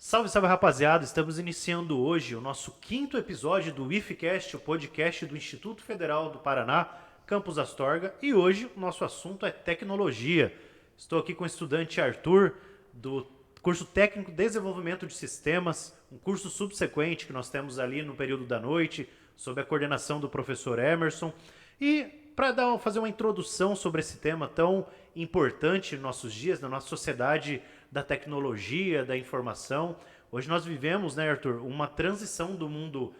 Salve, salve rapaziada, estamos iniciando hoje o nosso quinto episódio do IFCast, o podcast do Instituto Federal do Paraná, Campus Astorga, e hoje o nosso assunto é tecnologia. Estou aqui com o estudante Arthur, do curso técnico de desenvolvimento de sistemas, um curso subsequente que nós temos ali no período da noite, sob a coordenação do professor Emerson. E para fazer uma introdução sobre esse tema tão importante nos nossos dias, na nossa sociedade da tecnologia, da informação. Hoje nós vivemos, né, Arthur, uma transição do mundo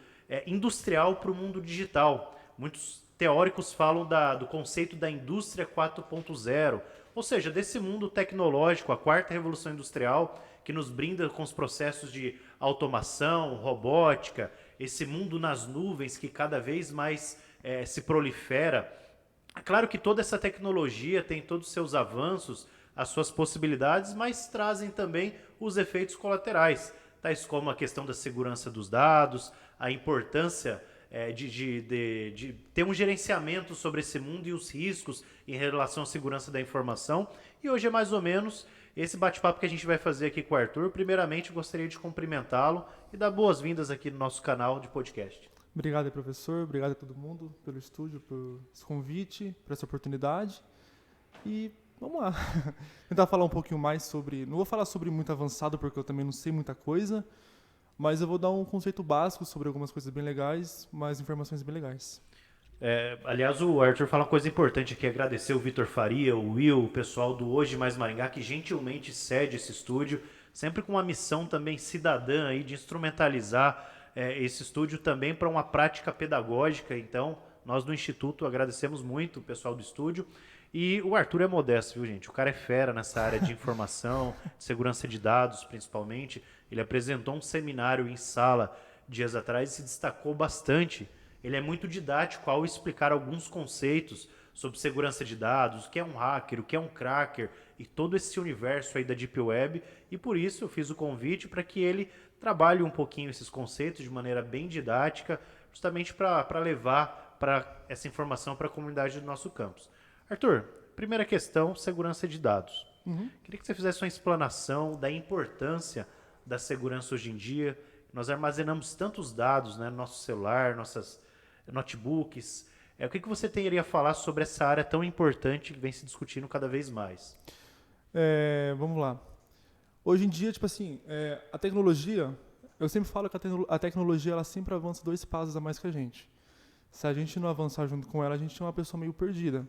industrial para o mundo digital. Muitos teóricos falam do conceito da indústria 4.0, ou seja, desse mundo tecnológico, a quarta revolução industrial, que nos brinda com os processos de automação, robótica, esse mundo nas nuvens que cada vez mais se prolifera. É claro que toda essa tecnologia tem todos os seus avanços, as suas possibilidades, mas trazem também os efeitos colaterais, tais como a questão da segurança dos dados, a importância de ter um gerenciamento sobre esse mundo e os riscos em relação à segurança da informação. E hoje é mais ou menos esse bate-papo que a gente vai fazer aqui com o Arthur. Primeiramente, eu gostaria de cumprimentá-lo e dar boas-vindas aqui no nosso canal de podcast. Obrigado, professor. Obrigado a todo mundo pelo estúdio, por esse convite, por essa oportunidade. E vamos lá. Tentar falar um pouquinho mais sobre... Não vou falar sobre muito avançado, porque eu também não sei muita coisa, mas eu vou dar um conceito básico sobre algumas coisas bem legais, mais informações bem legais. Aliás, o Arthur fala uma coisa importante aqui, agradecer o Vitor Faria, o Will, o pessoal do Hoje Mais Maringá, que gentilmente cede esse estúdio, sempre com uma missão também cidadã aí de instrumentalizar esse estúdio também para uma prática pedagógica. Então, nós do Instituto agradecemos muito o pessoal do estúdio. E o Arthur é modesto, viu, gente? O cara é fera nessa área de informação, de segurança de dados, principalmente. Ele apresentou um seminário em sala dias atrás e se destacou bastante. Ele é muito didático ao explicar alguns conceitos sobre segurança de dados, o que é um hacker, o que é um cracker e todo esse universo aí da Deep Web. E por isso eu fiz o convite para que ele trabalhe um pouquinho esses conceitos de maneira bem didática, justamente para levar essa informação para a comunidade do nosso campus. Arthur, primeira questão, segurança de dados. Queria que você fizesse uma explanação da importância da segurança hoje em dia. Nós armazenamos tantos dados, né, no nosso celular, nossos notebooks. O que você teria a falar sobre essa área tão importante que vem se discutindo cada vez mais? Vamos lá. Hoje em dia, tipo assim, a tecnologia... Eu sempre falo que a tecnologia ela sempre avança 2 passos a mais que a gente. Se a gente não avançar junto com ela, a gente é uma pessoa meio perdida.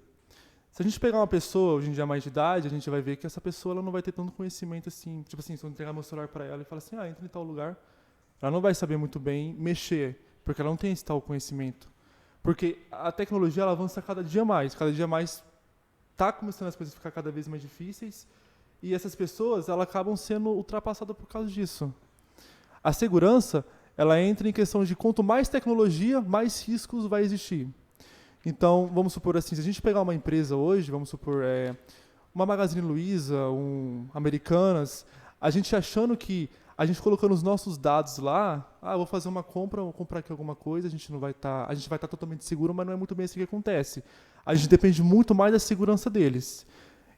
Se a gente pegar uma pessoa, hoje em dia mais de idade, a gente vai ver que essa pessoa ela não vai ter tanto conhecimento assim. Tipo assim, se eu entregar meu celular para ela e falar assim, entra em tal lugar, ela não vai saber muito bem mexer, porque ela não tem esse tal conhecimento. Porque a tecnologia ela avança cada dia mais está começando as coisas a ficar cada vez mais difíceis, e essas pessoas elas acabam sendo ultrapassadas por causa disso. A segurança, ela entra em questão de quanto mais tecnologia, mais riscos vai existir. Então, vamos supor assim, se a gente pegar uma empresa hoje, vamos supor uma Magazine Luiza, Americanas, a gente achando que a gente colocando os nossos dados lá, eu vou fazer uma compra, vou comprar aqui alguma coisa, a gente vai estar totalmente seguro, mas não é muito bem assim que acontece. A gente depende muito mais da segurança deles.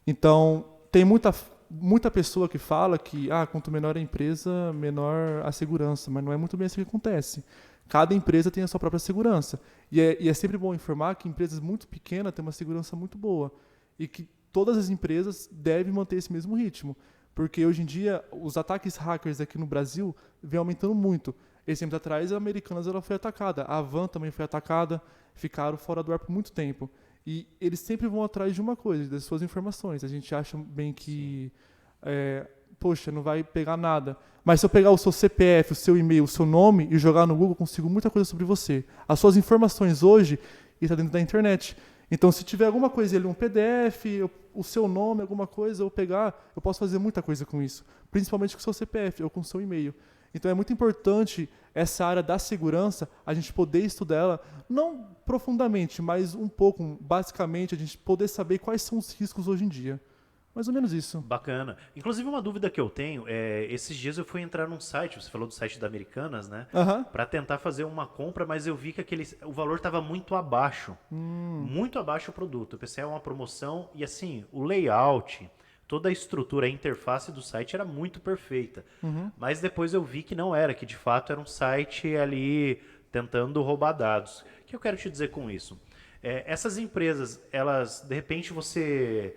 Então, tem muita pessoa que fala que quanto menor a empresa, menor a segurança, mas não é muito bem assim que acontece. Cada empresa tem a sua própria segurança. E é sempre bom informar que empresas muito pequenas têm uma segurança muito boa. E que todas as empresas devem manter esse mesmo ritmo. Porque hoje em dia, os ataques hackers aqui no Brasil vêm aumentando muito. Esse tempo atrás, a Americanas ela foi atacada. A Van também foi atacada. Ficaram fora do ar por muito tempo. E eles sempre vão atrás de uma coisa, das suas informações. A gente acha bem que... poxa, não vai pegar nada. Mas se eu pegar o seu CPF, o seu e-mail, o seu nome e jogar no Google, eu consigo muita coisa sobre você. As suas informações hoje estão dentro da internet. Então, se tiver alguma coisa ali, um PDF, o seu nome, alguma coisa, eu pegar, eu posso fazer muita coisa com isso. Principalmente com o seu CPF ou com o seu e-mail. Então, é muito importante essa área da segurança, a gente poder estudar ela, não profundamente, mas um pouco, basicamente, a gente poder saber quais são os riscos hoje em dia. Mais ou menos isso. Bacana. Inclusive, uma dúvida que eu tenho, esses dias eu fui entrar num site, você falou do site da Americanas, né? Para tentar fazer uma compra, mas eu vi que o valor estava muito abaixo. Muito abaixo o produto. Eu pensei, é uma promoção e assim, o layout, toda a estrutura, a interface do site era muito perfeita. Mas depois eu vi que não era, que de fato era um site ali tentando roubar dados. O que eu quero te dizer com isso? Essas empresas, elas, de repente você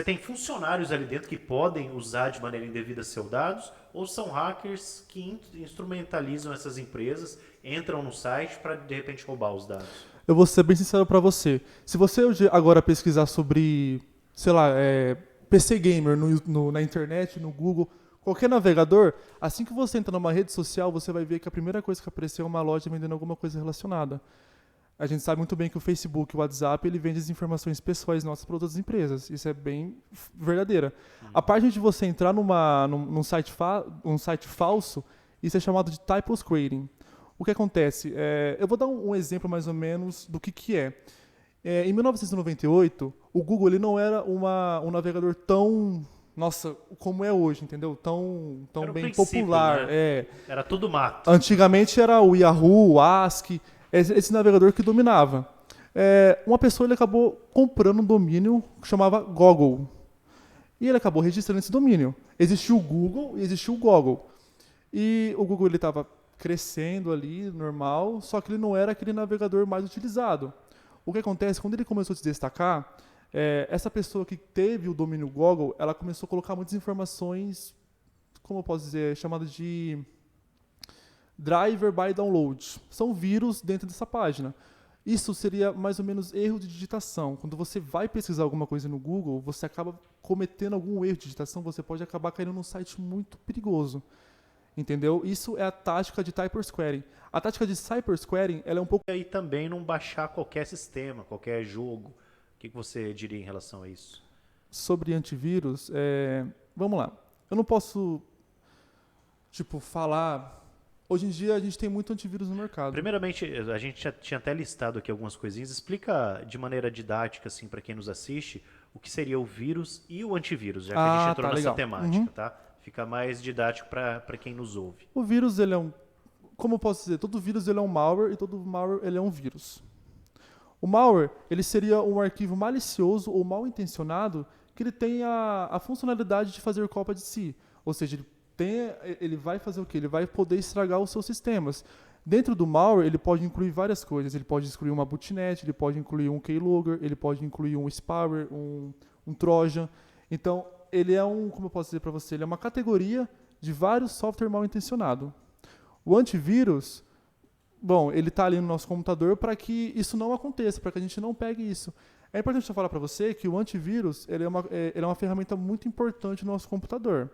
tem funcionários ali dentro que podem usar de maneira indevida seus dados, ou são hackers que instrumentalizam essas empresas, entram no site para de repente roubar os dados? Eu vou ser bem sincero para você. Se você hoje agora pesquisar sobre, sei lá, PC Gamer na internet, no Google, qualquer navegador, assim que você entra numa rede social, você vai ver que a primeira coisa que apareceu é uma loja vendendo alguma coisa relacionada. A gente sabe muito bem que o Facebook, o WhatsApp, ele vende as informações pessoais nossas para outras empresas. Isso é bem verdadeira. A parte de você entrar num site falso, isso é chamado de typo scraping. O que acontece? Eu vou dar um exemplo mais ou menos do que é. Em 1998, o Google ele não era um navegador tão, nossa, como é hoje, entendeu? Tão bem popular. Né? Era tudo mato. Antigamente era o Yahoo, o ASCII, esse navegador que dominava. Uma pessoa ele acabou comprando um domínio que chamava Goggle. E ele acabou registrando esse domínio. Existiu o Google e existiu o Goggle. E o Google estava crescendo ali, normal, só que ele não era aquele navegador mais utilizado. O que acontece, quando ele começou a se destacar, essa pessoa que teve o domínio Goggle, ela começou a colocar muitas informações, como eu posso dizer, chamadas de driver by download. São vírus dentro dessa página. Isso seria mais ou menos erro de digitação. Quando você vai pesquisar alguma coisa no Google, você acaba cometendo algum erro de digitação, você pode acabar caindo num site muito perigoso. Entendeu? Isso é a tática de Cybersquaring. A tática de Cybersquaring, ela é um pouco... E aí também não baixar qualquer sistema, qualquer jogo. O que você diria em relação a isso? Sobre antivírus, vamos lá. Eu não posso, falar... Hoje em dia a gente tem muito antivírus no mercado. Primeiramente, a gente já tinha até listado aqui algumas coisinhas. Explica de maneira didática, assim, para quem nos assiste, o que seria o vírus e o antivírus, já que a gente entrou nessa temática, tá? Fica mais didático para quem nos ouve. O vírus, ele é como eu posso dizer, todo vírus ele é um malware e todo malware ele é um vírus. O malware, ele seria um arquivo malicioso ou mal intencionado que ele tem a funcionalidade de fazer cópia de si. Ou seja, ele vai fazer o quê? Ele vai poder estragar os seus sistemas. Dentro do malware, ele pode incluir várias coisas. Ele pode incluir uma botnet, ele pode incluir um keylogger, ele pode incluir um spyware, um trojan. Então, ele é como eu posso dizer para você, ele é uma categoria de vários software mal intencionado. O antivírus, bom, ele está ali no nosso computador para que isso não aconteça, para que a gente não pegue isso. É importante eu falar para você que o antivírus ele é uma ferramenta muito importante no nosso computador.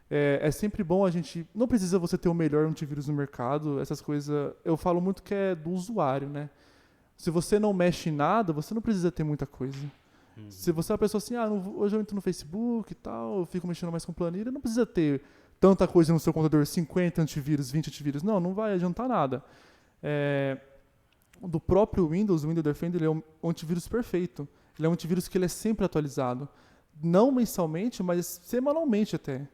É sempre bom a gente... Não precisa você ter o melhor antivírus no mercado, essas coisas... Eu falo muito que é do usuário, né? Se você não mexe em nada, você não precisa ter muita coisa. Se você é uma pessoa assim, hoje eu entro no Facebook e tal, eu fico mexendo mais com planilha, não precisa ter tanta coisa no seu computador, 50 antivírus, 20 antivírus. Não vai adiantar nada. Do próprio Windows, o Windows Defender, ele é um antivírus perfeito. Ele é um antivírus que ele é sempre atualizado. Não mensalmente, mas semanalmente até.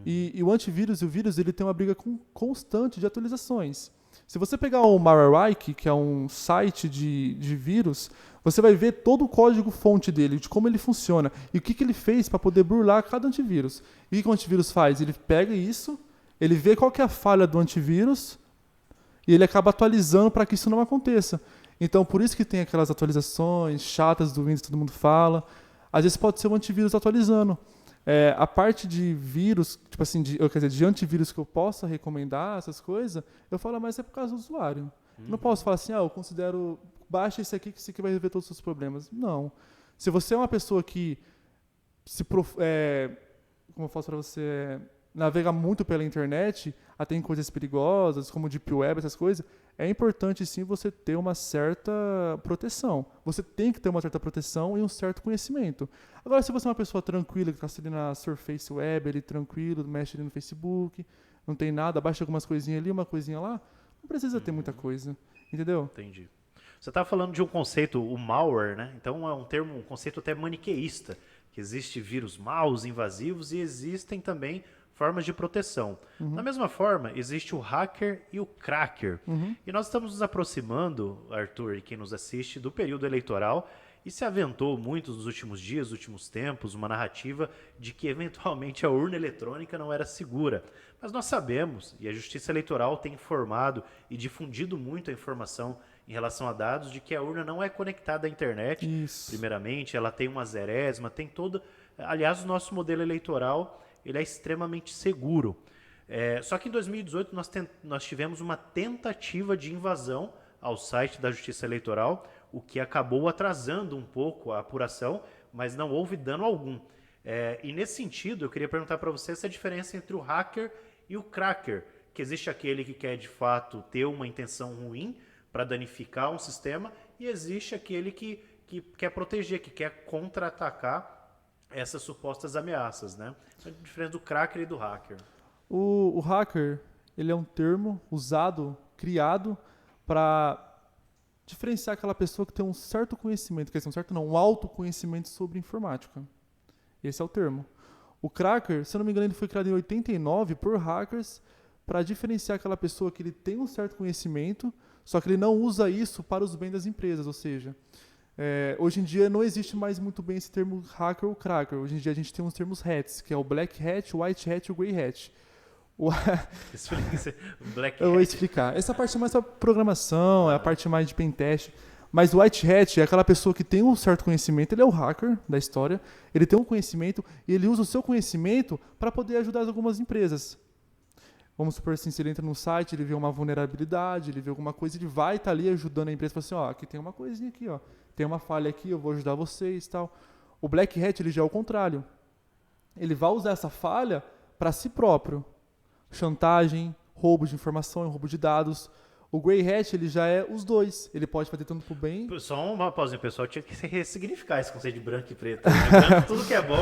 E o antivírus e o vírus, ele tem uma briga constante de atualizações. Se você pegar o Malwarebyte, que é um site de vírus, você vai ver todo o código-fonte dele, de como ele funciona, e o que ele fez para poder burlar cada antivírus. E o que o antivírus faz? Ele pega isso, ele vê qual que é a falha do antivírus, e ele acaba atualizando para que isso não aconteça. Então, por isso que tem aquelas atualizações chatas do Windows, todo mundo fala. Às vezes pode ser o antivírus atualizando. A parte de vírus, de antivírus que eu possa recomendar, essas coisas, eu falo, mas é por causa do usuário. Eu não posso falar assim, eu considero, baixa esse aqui que isso aqui vai resolver todos os seus problemas. Não. Se você é uma pessoa que como eu falo para você, navega muito pela internet, até em coisas perigosas, como Deep Web, essas coisas, é importante sim você ter uma certa proteção. Você tem que ter uma certa proteção e um certo conhecimento. Agora, se você é uma pessoa tranquila, que está ali na Surface Web, ali tranquilo, mexe ali no Facebook, não tem nada, baixa algumas coisinhas ali, uma coisinha lá, não precisa ter muita coisa. Entendeu? Entendi. Você está falando de um conceito, o malware, né? Então é um conceito até maniqueísta, que existe vírus maus, invasivos e existem também formas de proteção. Da mesma forma, existe o hacker e o cracker. E nós estamos nos aproximando, Arthur, e quem nos assiste, do período eleitoral, E se aventou muito nos últimos dias, nos últimos tempos, uma narrativa de que eventualmente a urna eletrônica não era segura. Mas nós sabemos, e a Justiça Eleitoral tem informado e difundido muito a informação em relação a dados, de que a urna não é conectada à internet. Isso. Primeiramente, ela tem uma zerésima, tem todo... Aliás, o nosso modelo eleitoral ele é extremamente seguro. Só que em 2018 nós tivemos uma tentativa de invasão ao site da Justiça Eleitoral, o que acabou atrasando um pouco a apuração, mas não houve dano algum. E nesse sentido, eu queria perguntar para você essa diferença entre o hacker e o cracker, que existe aquele que quer de fato ter uma intenção ruim para danificar um sistema, e existe aquele que quer proteger, que quer contra-atacar essas supostas ameaças, né? A diferença do cracker e do hacker. O hacker, ele é um termo usado, criado para diferenciar aquela pessoa que tem um certo conhecimento, quer dizer, um autoconhecimento sobre informática. Esse é o termo. O cracker, se eu não me engano, ele foi criado em 89 por hackers para diferenciar aquela pessoa que ele tem um certo conhecimento, só que ele não usa isso para os bens das empresas, ou seja, hoje em dia não existe mais muito bem esse termo hacker ou cracker. Hoje em dia a gente tem uns termos hats, que é o black hat, o white hat e o grey hat. Black Eu vou hat. explicar. Essa parte é mais para programação, é a parte mais de pentest. Mas o white hat é aquela pessoa que tem um certo conhecimento, ele é o hacker da história, ele tem um conhecimento e ele usa o seu conhecimento para poder ajudar algumas empresas. Vamos supor assim, se ele entra no site, ele vê uma vulnerabilidade, ele vê alguma coisa, ele vai estar ali ajudando a empresa, fala assim, ó, aqui tem uma coisinha aqui, ó, tem uma falha aqui, eu vou ajudar vocês e tal. O black hat, ele já é o contrário. Ele vai usar essa falha para si próprio. Chantagem, roubo de informação, roubo de dados. O grey hat, ele já é os dois. Ele pode fazer tanto pro bem... Só uma pausa, pessoal. Tinha que ressignificar esse conceito de branco e preto. Branco tudo que é bom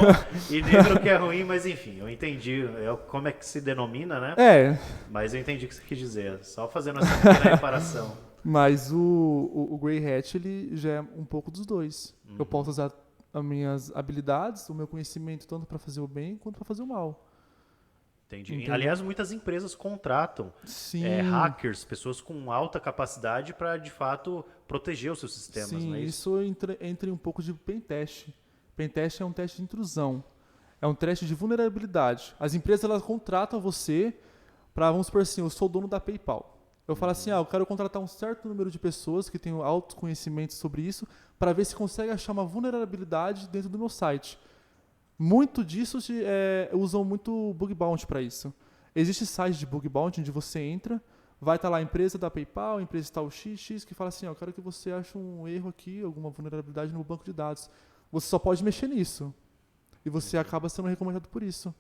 e negro que é ruim, mas enfim, eu entendi como é que se denomina, né? Mas eu entendi o que você quis dizer. Só fazendo essa pequena reparação. Mas o grey hat, ele já é um pouco dos dois. Eu posso usar as minhas habilidades, o meu conhecimento, tanto para fazer o bem quanto para fazer o mal. Entendi. Aliás, muitas empresas contratam hackers, pessoas com alta capacidade para, de fato, proteger os seus sistemas. Sim, não é isso entra um pouco de pentest. Pentest é um teste de intrusão. É um teste de vulnerabilidade. As empresas elas contratam você para, vamos supor assim, eu sou dono da PayPal. Eu falo assim, eu quero contratar um certo número de pessoas que tenham alto conhecimento sobre isso para ver se consegue achar uma vulnerabilidade dentro do meu site. Muito disso usam muito bug bounty para isso. Existe site de bug bounty onde você entra, vai estar lá a empresa da PayPal, a empresa tal XX, que fala assim, eu quero que você ache um erro aqui, alguma vulnerabilidade no banco de dados. Você só pode mexer nisso. E você acaba sendo recomendado por isso.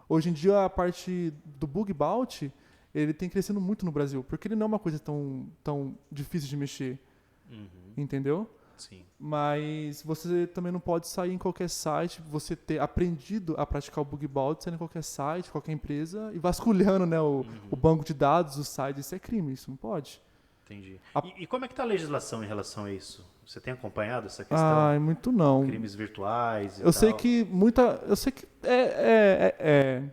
Hoje em dia, a parte do bug bounty, ele tem crescendo muito no Brasil, porque ele não é uma coisa tão difícil de mexer. Entendeu? Sim. Mas você também não pode sair em qualquer site, você ter aprendido a praticar o bug bounty, sair em qualquer site, qualquer empresa, e vasculhando, né, o banco de dados, o site, isso é crime, isso não pode. Entendi. E como é que está a legislação em relação a isso? Você tem acompanhado essa questão? Muito não. Crimes virtuais e eu sei que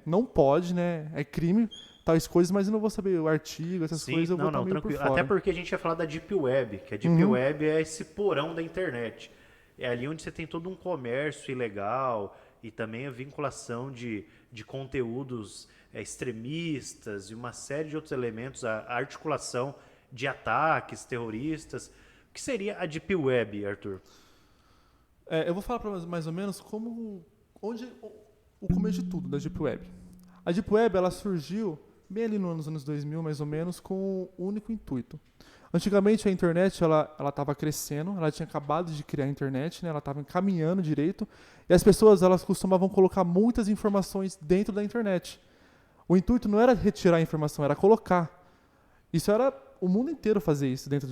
não pode, né, é crime, tais coisas, mas eu não vou saber o artigo, essas coisas, eu vou estar meio tranquilo. por fora. Até porque a gente ia falar da Deep Web, que a Deep Web é esse porão da internet. É ali onde você tem todo um comércio ilegal e também a vinculação de conteúdos extremistas e uma série de outros elementos, a articulação de ataques terroristas. O que seria a Deep Web, Arthur? Eu vou falar para mais ou menos onde o começo de tudo da Deep Web. A Deep Web ela surgiu bem ali nos anos 2000, mais ou menos, com um único intuito. Antigamente a internet ela estava crescendo, ela tinha acabado de criar a internet, né? Ela estava caminhando direito, e as pessoas elas costumavam colocar muitas informações dentro da internet. O intuito não era retirar a informação, era colocar. Isso era o mundo inteiro fazer isso dentro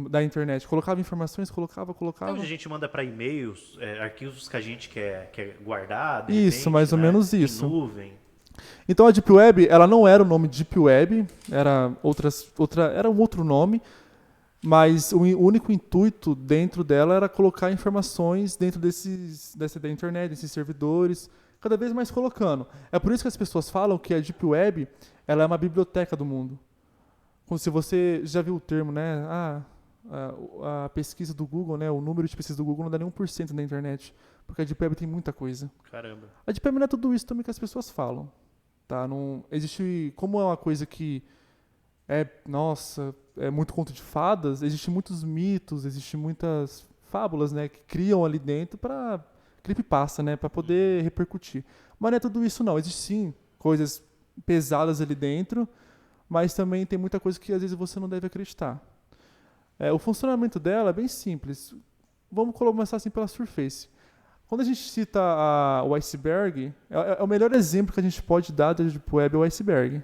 da internet. Colocava informações, colocava. Então, a gente manda para e-mails, arquivos que a gente quer guardar. Isso, mais ou menos isso. Em nuvem. Então a Deep Web, ela não era o nome Deep Web, era um outro nome, mas o único intuito dentro dela era colocar informações dentro da internet, desses servidores, cada vez mais colocando. É por isso que as pessoas falam que a Deep Web ela é uma biblioteca do mundo. Como se você já viu o termo, né? A pesquisa do Google, né, o número de pesquisas do Google não dá nem 1% na internet, porque a Deep Web tem muita coisa. Caramba. A Deep Web não é tudo isso também que as pessoas falam. Tá? Não existe, como é uma coisa que é muito conto de fadas, existem muitos mitos, existem muitas fábulas, né, que criam ali dentro para creepypasta, né, para poder repercutir. Mas não é tudo isso não, existe sim coisas pesadas ali dentro, mas também tem muita coisa que às vezes você não deve acreditar. O funcionamento dela é bem simples. Vamos começar assim pela Surface. Quando a gente cita o iceberg, é o melhor exemplo que a gente pode dar da Deep Web é o iceberg.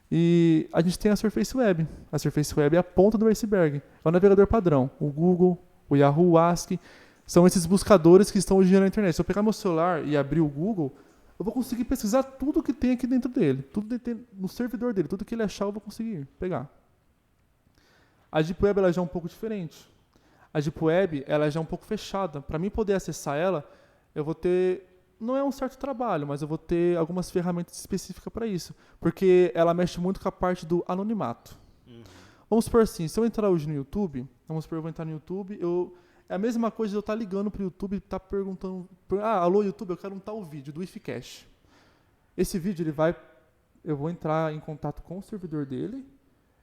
E a gente tem a Surface Web. A Surface Web é a ponta do iceberg. É o navegador padrão. O Google, o Yahoo, o ASCII, são esses buscadores que estão hoje em dia na internet. Se eu pegar meu celular e abrir o Google, eu vou conseguir pesquisar tudo que tem aqui dentro dele. Tudo no servidor dele. Tudo que ele achar eu vou conseguir pegar. A Deep Web ela já é um pouco diferente. A Deep Web ela já é um pouco fechada. Para mim poder acessar ela, eu vou ter... Não é um certo trabalho, mas eu vou ter algumas ferramentas específicas para isso. Porque ela mexe muito com a parte do anonimato. Vamos supor assim, se eu entrar hoje no YouTube, eu vou entrar no YouTube, é a mesma coisa de eu estar ligando para o YouTube e estar perguntando, alô YouTube, eu quero um tal vídeo do IFCash. Esse vídeo, eu vou entrar em contato com o servidor dele,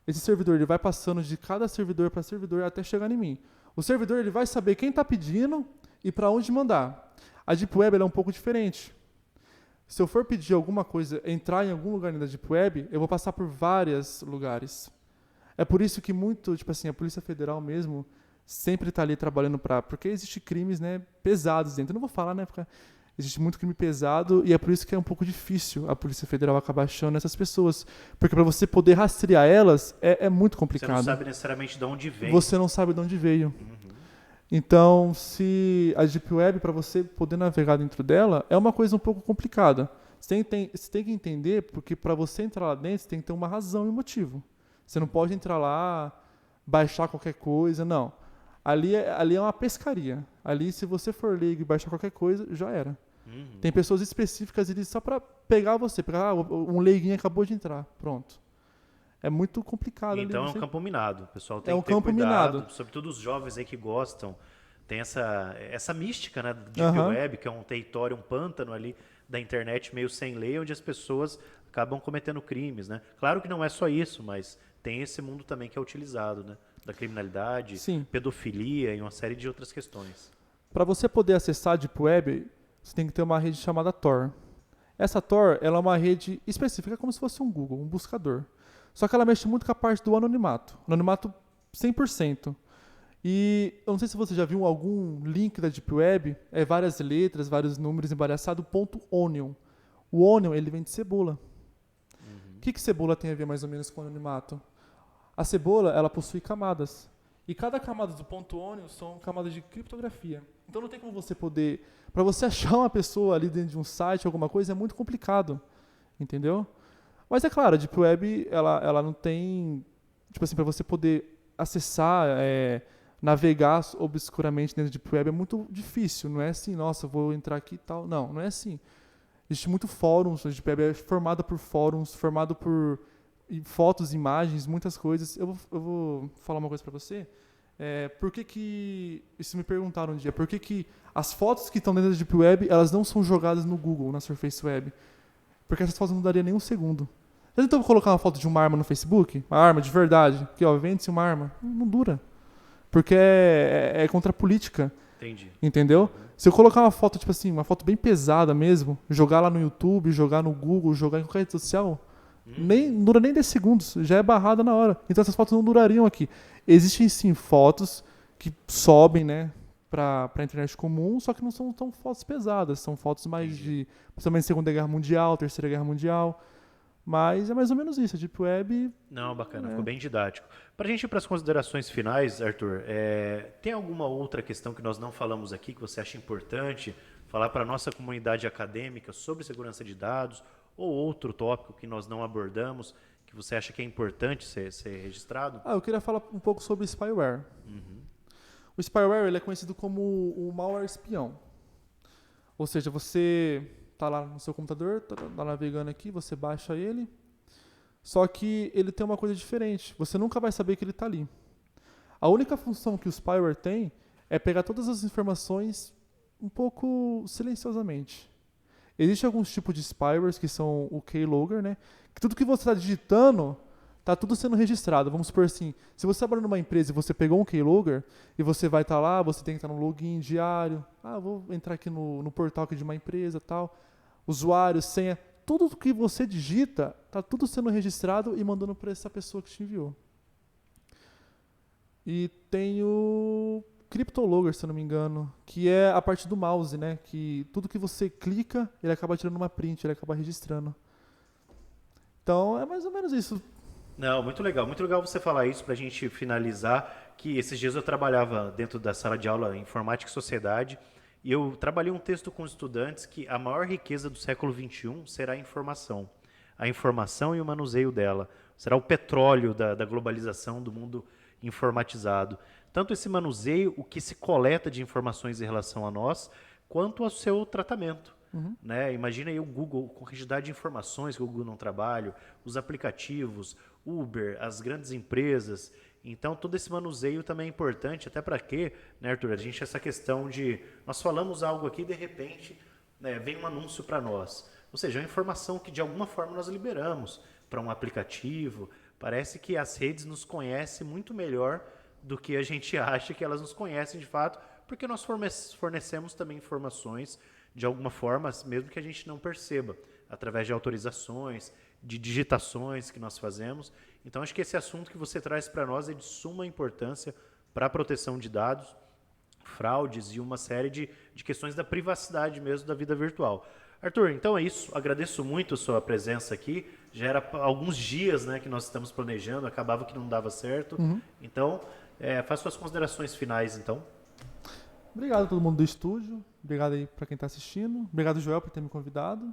esse servidor ele vai passando de cada servidor para servidor até chegar em mim. O servidor ele vai saber quem está pedindo e para onde mandar. A Deep Web ela é um pouco diferente. Se eu for pedir alguma coisa, entrar em algum lugar da Deep Web, eu vou passar por vários lugares. É por isso que a Polícia Federal mesmo sempre está ali trabalhando porque existem crimes, né, pesados dentro. Eu não vou falar, né, porque existe muito crime pesado e é por isso que é um pouco difícil a Polícia Federal acabar achando essas pessoas. Porque para você poder rastrear elas, é muito complicado. Você não sabe necessariamente de onde veio. Você não sabe de onde veio. Então, se a Deep Web, para você poder navegar dentro dela, é uma coisa um pouco complicada. Você tem que entender, porque para você entrar lá dentro, você tem que ter uma razão e um motivo. Você não pode entrar lá, baixar qualquer coisa, não. Ali é uma pescaria. Ali, se você for leigo e baixar qualquer coisa, já era. Tem pessoas específicas ali só para pegar você. Um leiguinho acabou de entrar, pronto. É muito complicado. Então ali, é um campo minado. O pessoal tem um que ter campo cuidado, minado. sobretudo os jovens aí que gostam. Tem essa mística, né, de Deep Web, que é um território, um pântano ali da internet meio sem lei, onde as pessoas acabam cometendo crimes, né? Claro que não é só isso, mas tem esse mundo também que é utilizado, né? Da criminalidade, Sim. pedofilia e uma série de outras questões. Para você poder acessar a Deep Web, você tem que ter uma rede chamada Tor. Essa Tor ela é uma rede específica, como se fosse um Google, um buscador. Só que ela mexe muito com a parte do anonimato. Anonimato 100%. E eu não sei se você já viu algum link da Deep Web, várias letras, vários números embaraçados, .onion. O onion, ele vem de cebola. O que cebola tem a ver mais ou menos com anonimato? A cebola, ela possui camadas. E cada camada do .onion são camadas de criptografia. Então não tem como você poder... Para você achar uma pessoa ali dentro de um site, alguma coisa, é muito complicado. Entendeu? Mas é claro, a Deep Web, ela não tem... Tipo assim, para você poder acessar, navegar obscuramente dentro da Deep Web é muito difícil. Não é assim, nossa, vou entrar aqui e tal. Não é assim. Existe muito fóruns, a Deep Web é formada por fóruns, formado por fotos, imagens, muitas coisas. Eu vou falar uma coisa para você. Por que isso me perguntaram um dia, por que as fotos que estão dentro da Deep Web, elas não são jogadas no Google, na Surface Web? Porque essas fotos não dariam nem um segundo. Já tentou colocar uma foto de uma arma no Facebook? Uma arma de verdade? Aqui, ó, vende-se uma arma. Não dura. Porque é contra a política. Entendi. Entendeu? Se eu colocar uma foto, tipo assim, uma foto bem pesada mesmo, jogar lá no YouTube, jogar no Google, jogar em qualquer rede social, não dura nem 10 segundos, já é barrada na hora. Então essas fotos não durariam aqui. Existem sim fotos que sobem, né, pra internet comum, só que não são tão fotos pesadas, são fotos mais de, principalmente Segunda Guerra Mundial, Terceira Guerra Mundial. Mas é mais ou menos isso, a Deep Web... Não, bacana, ficou bem didático. Para a gente ir para as considerações finais, Arthur, tem alguma outra questão que nós não falamos aqui que você acha importante falar para a nossa comunidade acadêmica sobre segurança de dados ou outro tópico que nós não abordamos que você acha que é importante ser registrado? Eu queria falar um pouco sobre spyware. O spyware ele é conhecido como o malware espião. Ou seja, você... tá lá no seu computador, tá navegando aqui, você baixa ele. Só que ele tem uma coisa diferente. Você nunca vai saber que ele está ali. A única função que o spyware tem é pegar todas as informações um pouco silenciosamente. Existem alguns tipos de spywares que são o keylogger, né? Que tudo que você está digitando tá tudo sendo registrado. Vamos supor assim, se você trabalha numa empresa e você pegou um keylogger e você vai estar lá, você tem que estar no login diário. Vou entrar aqui no portal aqui de uma empresa, tal. Usuário, senha, tudo que você digita tá tudo sendo registrado e mandando para essa pessoa que te enviou. E tem o CryptoLogger, se eu não me engano, que é a parte do mouse, né? Que tudo que você clica, ele acaba tirando uma print, ele acaba registrando. Então é mais ou menos isso. Não, muito legal você falar isso pra gente finalizar, que esses dias eu trabalhava dentro da sala de aula em Informática e Sociedade, e eu trabalhei um texto com os estudantes que a maior riqueza do século XXI será a informação e o manuseio dela, será o petróleo da globalização do mundo informatizado. Tanto esse manuseio, o que se coleta de informações em relação a nós, quanto ao seu tratamento. Né? Imagina aí o Google, com a quantidade de informações que o Google não trabalha, os aplicativos, Uber, as grandes empresas. Então, todo esse manuseio também é importante, até para quê, né, Arthur? A gente, essa questão de, nós falamos algo aqui e de repente, né, vem um anúncio para nós. Ou seja, é uma informação que de alguma forma nós liberamos para um aplicativo. Parece que as redes nos conhecem muito melhor do que a gente acha que elas nos conhecem de fato, porque nós fornecemos também informações de alguma forma, mesmo que a gente não perceba, através de autorizações, de digitações que nós fazemos. Então, acho que esse assunto que você traz para nós é de suma importância para a proteção de dados, fraudes e uma série de questões da privacidade mesmo da vida virtual. Arthur, então é isso. Agradeço muito a sua presença aqui. Já era alguns dias, né, que nós estamos planejando, acabava que não dava certo. Então, faça suas considerações finais, então. Obrigado a todo mundo do estúdio. Obrigado aí para quem está assistindo. Obrigado, Joel, por ter me convidado.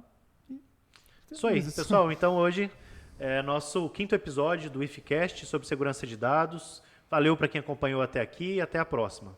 Isso aí, pessoal. Então, hoje é nosso 5º episódio do IFCast sobre segurança de dados. Valeu para quem acompanhou até aqui e até a próxima.